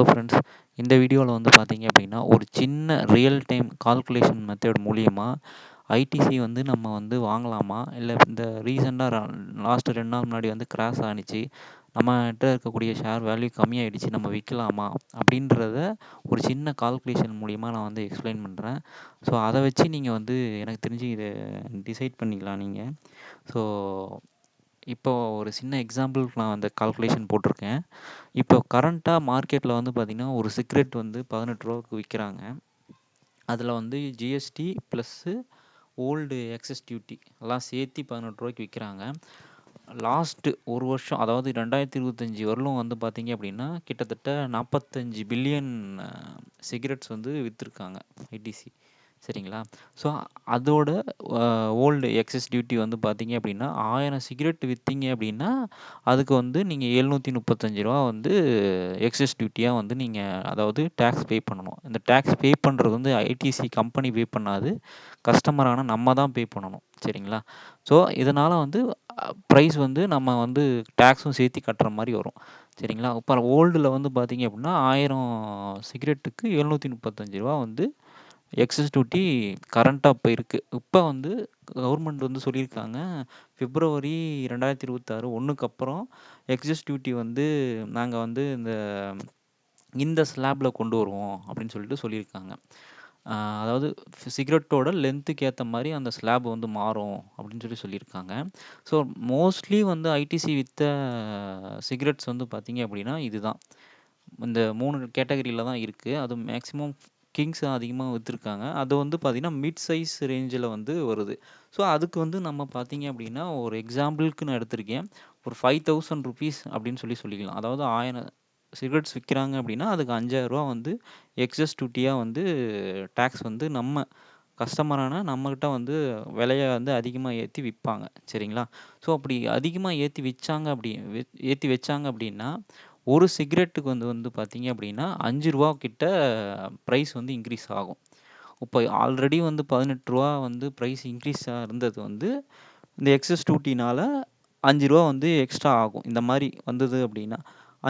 Hello friends, இந்த வீடியோவில் வந்து பார்த்தீங்க அப்படின்னா ஒரு சின்ன ரியல் டைம் கால்குலேஷன் மெத்தட் மூலியமா ஐடிசி வந்து நம்ம வந்து வாங்கலாமா, இல்லை இந்த ரீசெண்டாக லாஸ்ட்டு 2 நாள் முன்னாடி வந்து கிராஷ் ஆனிச்சு, நம்மகிட்ட இருக்கக்கூடிய ஷேர் வேல்யூ கம்மியாயிடுச்சு, நம்ம விற்கலாமா அப்படின்றத ஒரு சின்ன கால்குலேஷன் மூலியமாக நான் வந்து எக்ஸ்பிளைன் பண்ணுறேன். ஸோ அதை வச்சு நீங்கள் வந்து எனக்கு தெரிஞ்சு இதை டிசைட் பண்ணிக்கலாம் நீங்கள். ஸோ இப்போ ஒரு சின்ன எக்ஸாம்பிளுக்கு நான் அந்த கால்குலேஷன் போட்டிருக்கேன். இப்போ கரண்ட்டாக மார்க்கெட்டில் வந்து பார்த்திங்கன்னா ஒரு சிகரெட் வந்து 18 ரூபாவுக்கு விற்கிறாங்க. அதில் வந்து GST plus old excise duty எல்லாம் சேர்த்து 18 ரூபாய்க்கு விற்கிறாங்க. லாஸ்ட்டு ஒரு வருஷம், அதாவது 2025 வரலும் வந்து பார்த்திங்க அப்படின்னா கிட்டத்தட்ட 45 பில்லியன் சிகரெட்ஸ் வந்து விற்றுருக்காங்க ஐடிசி. சரிங்களா? ஸோ அதோட ஓல்டு எக்ஸஸ் டியூட்டி வந்து பார்த்தீங்க அப்படின்னா 1000 சிகரெட் விற்றீங்க அப்படின்னா அதுக்கு வந்து நீங்கள் 735 ரூபா வந்து எக்ஸஸ் டியூட்டியாக வந்து நீங்கள் அதாவது டேக்ஸ் பே பண்ணணும். இந்த டேக்ஸ் பே பண்ணுறது வந்து ஐடிசி கம்பெனி பே பண்ணாது, கஸ்டமரான நம்ம தான் பே பண்ணணும். சரிங்களா? ஸோ இதனால் வந்து ப்ரைஸ் வந்து நம்ம வந்து டேக்ஸும் சேர்த்து கட்டுற மாதிரி வரும். சரிங்களா? இப்போ ஓல்டில் வந்து பார்த்தீங்க அப்படின்னா 1000 சிகரெட்டுக்கு 735 ரூபா வந்து எக்ஸஸ் டியூட்டி கரண்ட்டாக இப்போ இருக்குது. இப்போ வந்து கவர்மெண்ட் வந்து சொல்லியிருக்காங்க, பிப்ரவரி 2026 ஒன்றுக்கு அப்புறம் எக்ஸஸ் டியூட்டி வந்து நாங்கள் வந்து இந்த ஸ்லாபில் கொண்டு வருவோம் அப்படின்னு சொல்லியிருக்காங்க. அதாவது சிகரெட்டோட லென்த்துக்கு ஏற்ற மாதிரி அந்த ஸ்லாப் வந்து மாறும் அப்படின்னு சொல்லியிருக்காங்க. ஸோ மோஸ்ட்லி வந்து ஐடிசி விற்ற சிகரெட்ஸ் வந்து பார்த்தீங்க அப்படின்னா இதுதான், இந்த 3 கேட்டகரியில் தான் இருக்குது. அது மேக்ஸிமம் கிங்ஸ் அதிகமாக விற்றுருக்காங்க. அது வந்து பார்த்திங்கன்னா மிட் சைஸ் ரேஞ்சில் வந்து வருது. ஸோ அதுக்கு வந்து நம்ம பார்த்திங்க அப்படின்னா ஒரு எக்ஸாம்பிளுக்கு நான் எடுத்திருக்கேன், ஒரு 5000 ருபீஸ் அப்படின்னு சொல்லிக்கலாம். அதாவது 1000 சிகரெட்ஸ் விற்கிறாங்க அப்படின்னா அதுக்கு 5000 ரூபா வந்து எக்ஸஸ் டியூட்டியாக வந்து டேக்ஸ் வந்து நம்ம கஸ்டமரான நம்மக்கிட்ட வந்து விலையை வந்து அதிகமாக ஏற்றி விற்பாங்க. சரிங்களா? ஸோ அப்படி அதிகமாக ஏற்றி வச்சாங்க அப்படின்னா ஒரு சிகரெட்டுக்கு வந்து பார்த்தீங்க அப்படின்னா 5 ரூபா கிட்ட ப்ரைஸ் வந்து இன்க்ரீஸ் ஆகும். இப்போ ஆல்ரெடி வந்து 18 ரூபா வந்து ப்ரைஸ் இன்க்ரீஸாக இருந்தது வந்து இந்த எக்ஸஸ் டியூட்டினால் 5 ரூபா வந்து எக்ஸ்ட்ரா ஆகும். இந்த மாதிரி வந்தது அப்படின்னா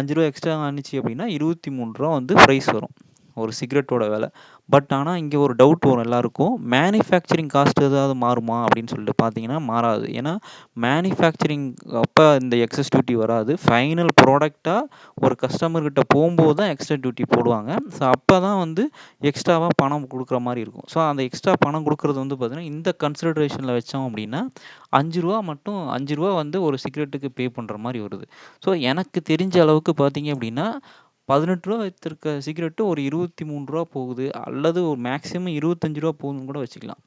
5 ரூபா எக்ஸ்ட்ரா ஆனிச்சு அப்படின்னா 23 ரூபா வந்து ப்ரைஸ் வரும் ஒரு சிகரெட்டோட விலை. பட் ஆனால் இங்கே ஒரு டவுட் வரும் எல்லாருக்கும், மேனுஃபேக்சரிங் காஸ்ட் ஏதாவது மாறுமா அப்படின்னு சொல்லிட்டு பார்த்தீங்கன்னா மாறாது. ஏன்னா மேனுஃபேக்சரிங் அப்போ இந்த எக்ஸஸ் டியூட்டி வராது. ஃபைனல் ப்ராடக்டாக ஒரு கஸ்டமர்கிட்ட போகும்போது தான் எக்ஸ்ட்ரா டியூட்டி போடுவாங்க. ஸோ அப்போ தான் வந்து எக்ஸ்ட்ராவாக பணம் கொடுக்குற மாதிரி இருக்கும். ஸோ அந்த எக்ஸ்ட்ரா பணம் கொடுக்குறது வந்து பார்த்திங்கன்னா இந்த கன்சிடரேஷனில் வச்சோம் அப்படின்னா 5 ரூபா வந்து ஒரு சிகரெட்டுக்கு பே பண்ணுற மாதிரி வருது. ஸோ எனக்கு தெரிஞ்ச அளவுக்கு பார்த்தீங்க அப்படின்னா 18 ரூபா விற்றுருக்க சிகரெட்டு ஒரு 23 ரூபா போகுது, அல்லது ஒரு மேக்ஸிமம் 25 ரூபா போகுதுன்னு கூட வச்சுக்கலாம்.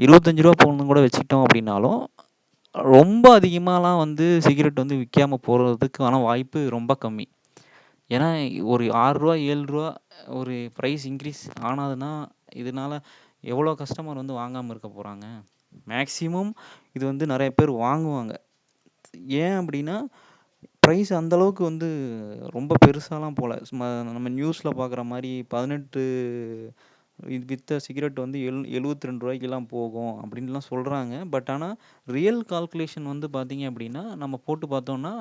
25 ரூபா போகணுன்னு கூட வச்சுக்கிட்டோம் அப்படின்னாலும் ரொம்ப அதிகமாகலாம் வந்து சிகரெட் வந்து விற்காமல் போகிறதுக்கான வாய்ப்பு ரொம்ப கம்மி. ஏன்னா ஒரு 6 ரூபா 7 ரூபா ஒரு ப்ரைஸ் இன்க்ரீஸ் ஆனதுன்னா இதனால் எவ்வளோ கஸ்டமர் வந்து வாங்காமல் இருக்க போகிறாங்க? மேக்ஸிமம் இது வந்து நிறைய பேர் வாங்குவாங்க. ஏன் அப்படின்னா ப்ரைஸ் அந்தளவுக்கு வந்து ரொம்ப பெருசாலாம் போகல. சும்மா நம்ம நியூஸில் பார்க்குற மாதிரி 18 இது விற்ற சிகரெட் வந்து 72 ரூபாய்க்கெல்லாம் போகும் அப்படின்லாம் சொல்கிறாங்க. பட் ஆனால் ரியல் கால்குலேஷன் வந்து பார்த்தீங்க அப்படின்னா நம்ம போட்டு பார்த்தோம்னா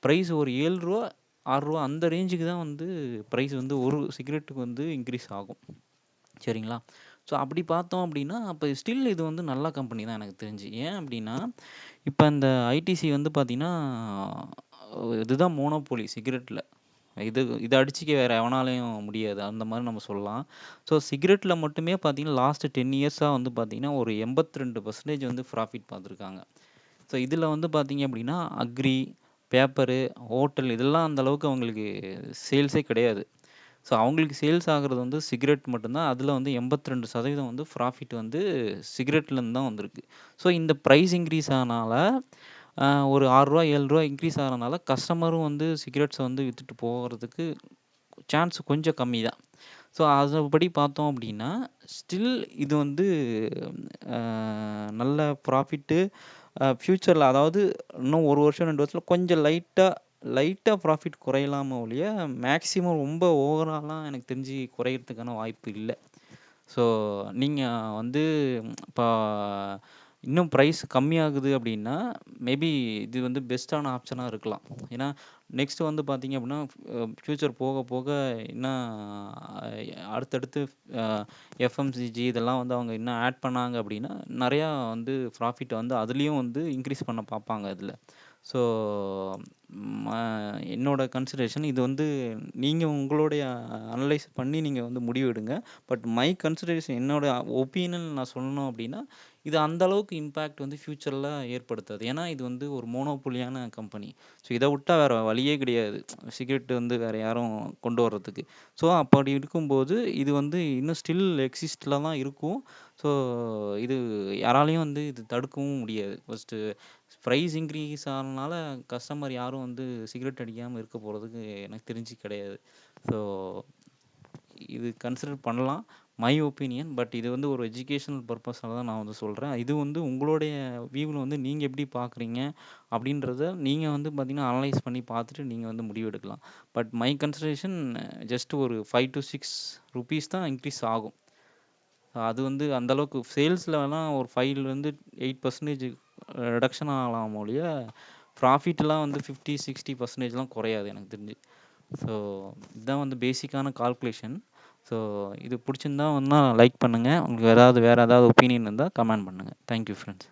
ப்ரைஸ் ஒரு 7 ரூபா 6 ரூபா அந்த ரேஞ்சுக்கு தான் வந்து ப்ரைஸ் வந்து ஒரு சிகரெட்டுக்கு வந்து இன்க்ரீஸ் ஆகும். சரிங்களா? ஸோ அப்படி பார்த்தோம் அப்படின்னா அப்போ ஸ்டில் இது வந்து நல்ல கம்பெனி தான் எனக்கு தெரிஞ்சு. ஏன் அப்படின்னா இப்போ இந்த ஐடிசி வந்து பார்த்திங்கன்னா இதுதான் மோனோபோலி சிகரெட்டில். இதை அடிச்சிக்க வேறு எவனாலையும் முடியாது, அந்த மாதிரி நம்ம சொல்லலாம். ஸோ சிகரெட்டில் மட்டுமே பார்த்தீங்கன்னா லாஸ்ட்டு 10 இயர்ஸாக வந்து பார்த்திங்கன்னா ஒரு 82% வந்து ப்ராஃபிட் பார்த்துருக்காங்க. ஸோ இதில் வந்து பார்த்திங்க அப்படின்னா அக்ரி, பேப்பரு, ஹோட்டல் இதெல்லாம் அந்தளவுக்கு அவங்களுக்கு சேல்ஸே கிடையாது. ஸோ அவங்களுக்கு சேல்ஸ் ஆகிறது வந்து சிகரெட் மட்டும்தான். அதில் வந்து 82% வந்து ப்ராஃபிட் வந்து சிகரெட்லேருந்து தான் வந்திருக்கு. ஸோ இந்த ப்ரைஸ் இன்க்ரீஸ் ஆனால ஒரு 6 ரூபா 7 ரூபா இன்க்ரீஸ் ஆகிறனால கஸ்டமரும் வந்து சிகரெட்ஸை வந்து விற்றுட்டு போகிறதுக்கு சான்ஸ் கொஞ்சம் கம்மி தான். ஸோ அதுபடி பார்த்தோம் அப்படின்னா ஸ்டில் இது வந்து நல்ல ப்ராஃபிட்டு ஃப்யூச்சரில், அதாவது இன்னும் 1 வருஷம் 2 வருஷத்தில் கொஞ்சம் லைட்டாக ப்ராஃபிட் குறையலாம ஒழிய மேக்ஸிமம் ரொம்ப ஓவராலாம் எனக்கு தெரிஞ்சு குறையிறதுக்கான வாய்ப்பு இல்லை. ஸோ நீங்கள் வந்து இப்போ இன்னும் ப்ரைஸ் கம்மியாகுது அப்படின்னா மேபி இது வந்து பெஸ்ட்டான ஆப்ஷனாக இருக்கலாம். ஏன்னா நெக்ஸ்ட்டு வந்து பார்த்தீங்க அப்படின்னா, ஃப்யூச்சர் போக போக இன்னும் அடுத்தடுத்து அ எஃப்எம்சிஜி இதெல்லாம் வந்து அவங்க இன்னும் ஆட் பண்ணாங்க அப்படின்னா, நெறையா வந்து ப்ராஃபிட் வந்து அதுலயும் வந்து இன்க்ரீஸ் பண்ண பார்ப்பாங்க அதுல. ஸோ ம என்னோட கன்சிடரேஷன் இது வந்து நீங்க உங்களுடைய அனலைஸ் பண்ணி நீங்க வந்து முடிவு எடுங்க. பட் மை கன்சிடரேஷன் என்னோட ஒப்பீனியன் நான் சொல்லணும் அப்படின்னா, இது அந்த அளவுக்கு இம்பேக்ட் வந்து ஃப்யூச்சர்ல ஏற்படுத்தாது. ஏன்னா இது வந்து ஒரு மோனோபோலியான கம்பெனி. ஸோ இத விட்டா வேற வழியே கிடையாது. சிகரெட் வந்து வேற யாரும் கொண்டு வர்றதுக்கு. ஸோ அப்படி இருக்கும்போது இது வந்து இன்னும் ஸ்டில் எக்ஸிஸ்ட்ல தான் இருக்கும். ஸோ இது யாராலயும் வந்து இது தடுக்கவும் முடியாது. ஃபர்ஸ்ட்டு பிரைஸ் இன்க்ரீஸ் ஆனனால கஸ்டமர் யாரும் வந்து சிகரெட் அடிக்காம இருக்க போறதுக்கு எனக்கு தெரிஞ்சு கிடையாது. ஸோ இது கன்சிடர் பண்ணலாம். My opinion. பட் இது வந்து ஒரு எஜுகேஷனல் பர்ப்பஸால தான் நான் வந்து சொல்றேன். இது வந்து உங்களுடைய வியூல வந்து நீங்க எப்படி பார்க்குறீங்க அப்படின்றத நீங்க வந்து பார்த்தீங்கன்னா, அனலைஸ் பண்ணி பார்த்துட்டு நீங்க வந்து முடிவு எடுக்கலாம். பட் மை கன்சிடரேஷன் ஜஸ்ட் ஒரு 5 to 6 ரூப்பீஸ் தான் இன்க்ரீஸ் ஆகும். அது வந்து அந்த அளவுக்கு சேல்ஸ்ல வேணா ஒரு 5லேருந்து 8% ரிடக்ஷன் ஆகலாமே ஒழிய, ப்ராஃபிட்லாம் வந்து 50, 60%லாம் குறையாது எனக்கு தெரிஞ்சு. ஸோ இதுதான் வந்து பேசிக்கான கால்குலேஷன். ஸோ இது பிடிச்சிருந்தா லைக் பண்ணுங்க. உங்களுக்கு வேற ஏதாவது ஒப்பீனியன் இருந்தா கமெண்ட் பண்ணுங்க. Thank you friends.